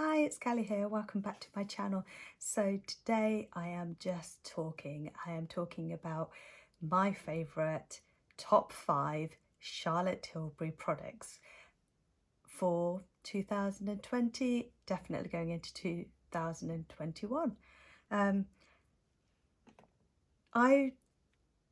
Hi, it's Callie here. Welcome back to my channel. So today I am talking about my favourite top 5 Charlotte Tilbury products for 2020, definitely going into 2021.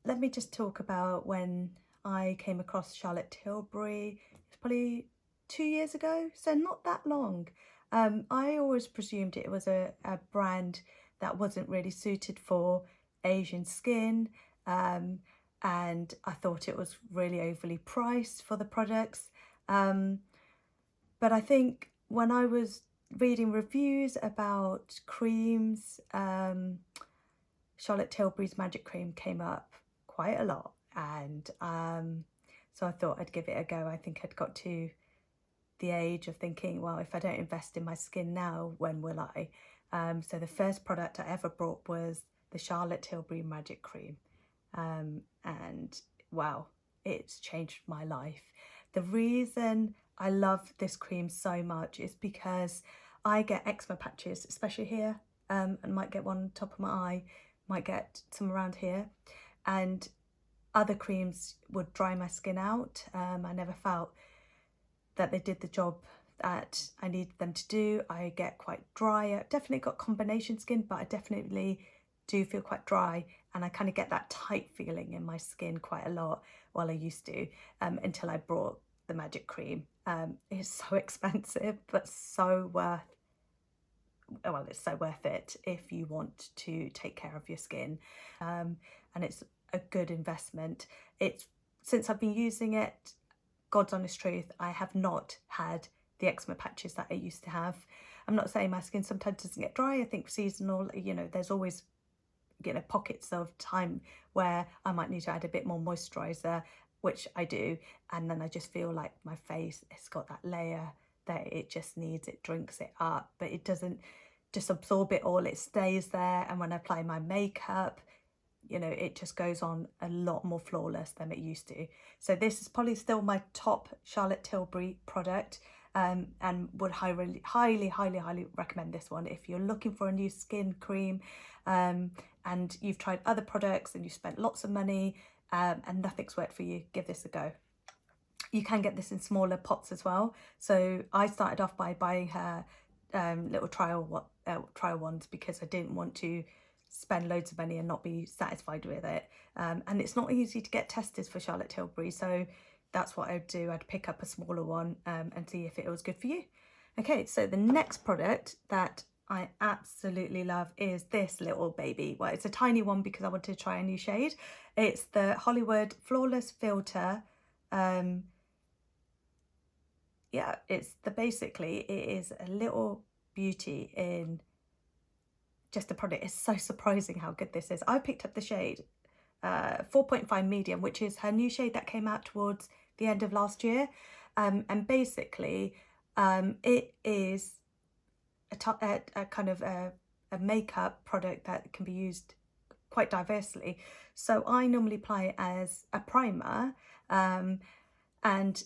Let me just talk about when I came across Charlotte Tilbury. It's probably 2 years ago, so not that long. I always presumed it was a brand that wasn't really suited for Asian skin, and I thought it was really overly priced for the products. But I think when I was reading reviews about creams, Charlotte Tilbury's Magic Cream came up quite a lot, and so I thought I'd give it a go. I think I'd got to the age of thinking, well, if I don't invest in my skin now, when will I? So the first product I ever bought was the Charlotte Tilbury Magic Cream, and wow, it's changed my life. The reason I love this cream so much is because I get eczema patches, especially here, and might get one on top of my eye, might get some around here, and other creams would dry my skin out. I never felt that they did the job that I needed them to do. I get quite dry. I've definitely got combination skin, but I definitely do feel quite dry, and I kind of get that tight feeling in my skin quite a lot. Well, I used to, until I bought the Magic Cream. It's so expensive, but it's so worth it if you want to take care of your skin, and it's a good investment. Since I've been using it, God's honest truth, I have not had the eczema patches that I used to have. I'm not saying my skin sometimes doesn't get dry. I think seasonal, there's always pockets of time where I might need to add a bit more moisturizer, which I do, and then I just feel like my face has got that layer that it just needs, it drinks it up, but it doesn't just absorb it all, it stays there. And when I apply my makeup, it just goes on a lot more flawless than it used to. So this is probably still my top Charlotte Tilbury product, and would highly recommend this one if you're looking for a new skin cream, and you've tried other products and you spent lots of money, and nothing's worked for you. Give this a go. You can get this in smaller pots as well. So I started off by buying her little trial ones, because I didn't want to spend loads of money and not be satisfied with it, and it's not easy to get tested for Charlotte Tilbury, so that's what I'd do. I'd pick up a smaller one, and see if it was good for you. Okay, so the next product that I absolutely love is this little baby. Well, it's a tiny one because I wanted to try a new shade. It's the Hollywood Flawless Filter. Yeah, basically it is a little beauty in just the product. Is so surprising how good this is. I picked up the shade 4.5 medium, which is her new shade that came out towards the end of last year, and basically it is a kind of a makeup product that can be used quite diversely. So I normally apply it as a primer, and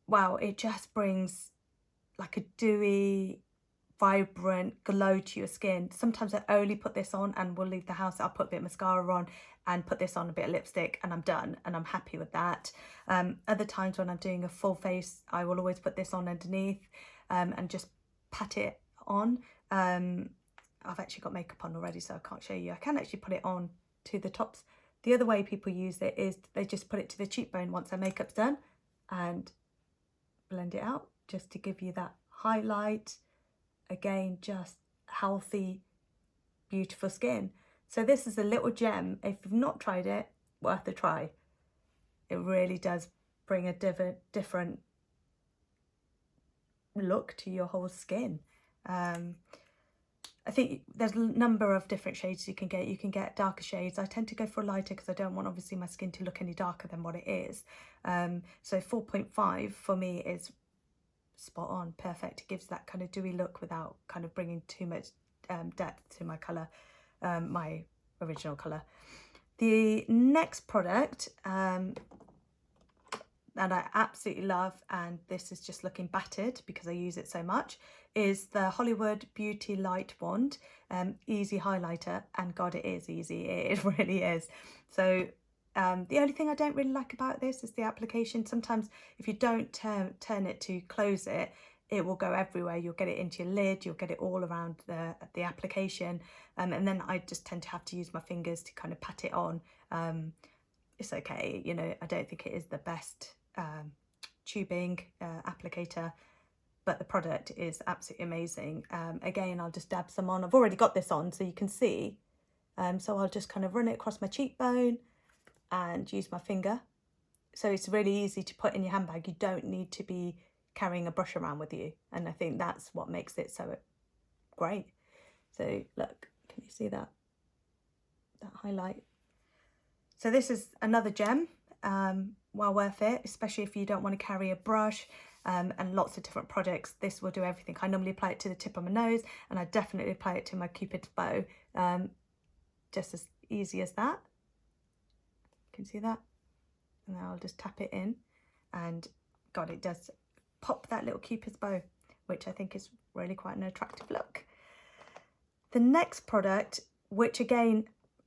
wow, it just brings like a dewy, vibrant glow to your skin. Sometimes I only put this on and will leave the house. I'll put a bit of mascara on and put this on, a bit of lipstick, and I'm done, and I'm happy with that. Other times when I'm doing a full face, I will always put this on underneath, and just pat it on. I've actually got makeup on already, so I can't show you. I can actually put it on to the tops. The other way people use it is they just put it to the cheekbone once their makeup's done and blend it out, just to give you that highlight. Again, just healthy, beautiful skin. So this is a little gem. If you've not tried it, worth a try. It really does bring a different look to your whole skin. I think there's a number of different shades you can get. You can get darker shades. I tend to go for a lighter because I don't want obviously my skin to look any darker than what it is. So 4.5 for me is spot on, perfect. It gives that kind of dewy look without kind of bringing too much depth to my colour, my original colour. The next product that that I absolutely love, and this is just looking battered because I use it so much, is the Hollywood Beauty Light Wand Easy Highlighter. And God, it is easy, it really is. So the only thing I don't really like about this is the application. Sometimes if you don't turn it to close it, it will go everywhere. You'll get it into your lid, you'll get it all around the application, and then I just tend to have to use my fingers to kind of pat it on. It's okay, you know, I don't think it is the best tubing applicator, but the product is absolutely amazing. Again, I'll just dab some on. I've already got this on so you can see, so I'll just kind of run it across my cheekbone and use my finger. So it's really easy to put in your handbag. You don't need to be carrying a brush around with you, and I think that's what makes it so great. So look, can you see that highlight? So this is another gem, well worth it, especially if you don't want to carry a brush and lots of different products. This will do everything. I normally apply it to the tip of my nose, and I definitely apply it to my Cupid's bow, just as easy as that. Can you see that? And then I'll just tap it in, and God, it does pop that little Cupid's bow, which I think is really quite an attractive look. The next product, which again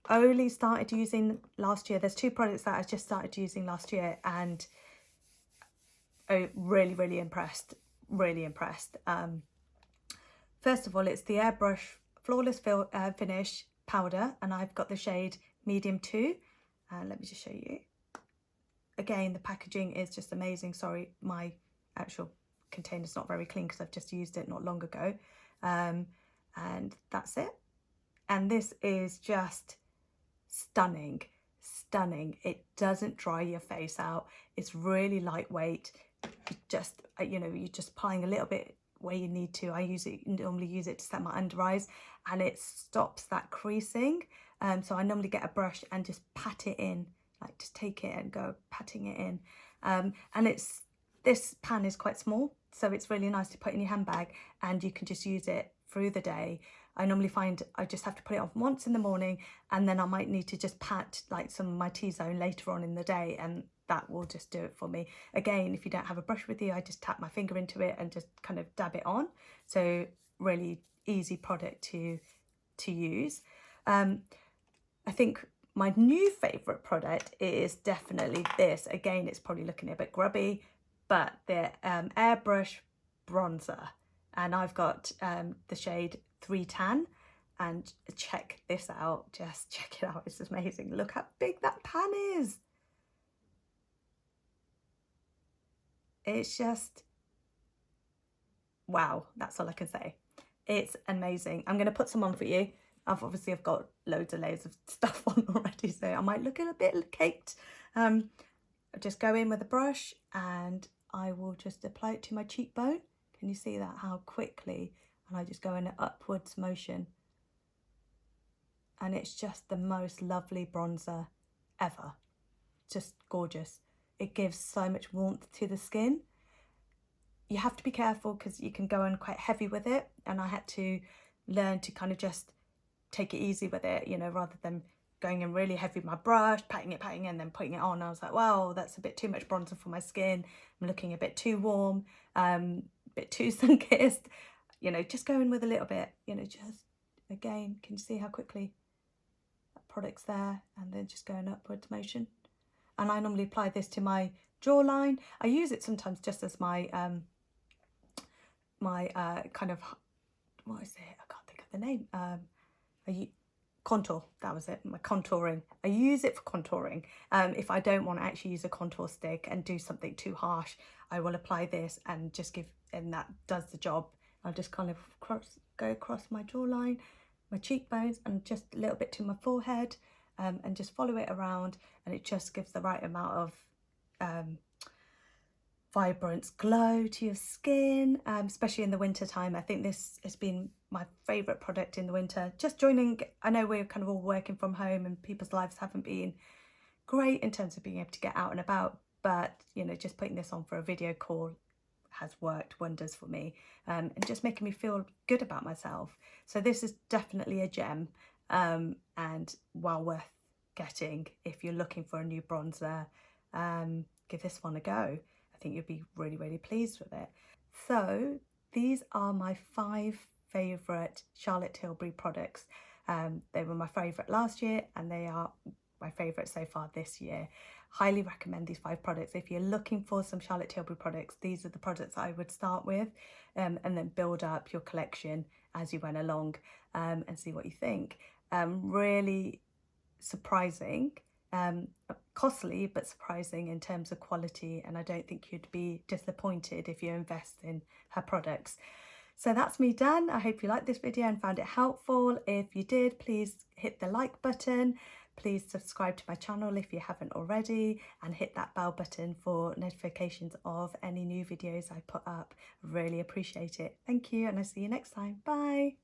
only started using last year, there's two products that I just started using last year, and I'm really impressed, really impressed. First of all, it's the Airbrush Flawless Finish powder, and I've got the shade medium 2, and let me just show you. Again, the packaging is just amazing. Sorry, my actual container's not very clean because I've just used it not long ago, and that's it. And this is just stunning. It doesn't dry your face out. It's really lightweight. You just, you know, you're just applying a little bit where you need to. I normally use it to set my under eyes, and it stops that creasing. So I normally get a brush and just pat it in, like just take it and go patting it in. And this pan is quite small, so it's really nice to put in your handbag, and you can just use it through the day. I normally find I just have to put it on once in the morning, and then I might need to just pat like some of my T-zone later on in the day, and that will just do it for me. Again, if you don't have a brush with you, I just tap my finger into it and just kind of dab it on. So really easy product to use. I think my new favourite product is definitely this. Again, it's probably looking a bit grubby, but the Airbrush Bronzer, and I've got the shade 3 Tan, and check this out, just check it out, it's amazing. Look how big that pan is. It's just wow, that's all I can say. It's amazing. I'm going to put some on for you. I've got loads of layers of stuff on already, so I might look a bit caked. I'll just go in with a brush, and I will just apply it to my cheekbone. Can you see that, how quickly? And I just go in an upwards motion, and it's just the most lovely bronzer ever. Just gorgeous. It gives so much warmth to the skin. You have to be careful because you can go in quite heavy with it, and I had to learn to kind of just take it easy with it, you know, rather than going in really heavy with my brush, patting it, and then putting it on. I was like, wow, that's a bit too much bronzer for my skin. I'm looking a bit too warm, a bit too sun-kissed. You know, just go in with a little bit, you know, just, again, can you see how quickly that product's there? And then just go in upwards motion. And I normally apply this to my jawline. I use it sometimes just as my, kind of, what is it? I can't think of the name. Contour, that was it, my contouring. I use it for contouring. If I don't want to actually use a contour stick and do something too harsh, I will apply this and just and that does the job. I'll just kind of go across my jawline, my cheekbones, and just a little bit to my forehead, and just follow it around, and it just gives the right amount of vibrance, glow to your skin, especially in the winter time. I think this has been my favourite product in the winter. Just joining, I know we're kind of all working from home and people's lives haven't been great in terms of being able to get out and about, but you know, just putting this on for a video call has worked wonders for me, and just making me feel good about myself. So this is definitely a gem, and well worth getting if you're looking for a new bronzer. give this one a go. I think you'll be really, really pleased with it. So these are my 5 favourite Charlotte Tilbury products. They were my favourite last year and they are my favourite so far this year. Highly recommend these 5 products. If you're looking for some Charlotte Tilbury products, these are the products I would start with, and then build up your collection as you went along, and see what you think. Really surprising, costly but surprising in terms of quality, and I don't think you'd be disappointed if you invest in her products. So that's me done. I hope you liked this video and found it helpful. If you did, please hit the like button. Please subscribe to my channel if you haven't already, and hit that bell button for notifications of any new videos I put up. Really appreciate it. Thank you, and I'll see you next time. Bye.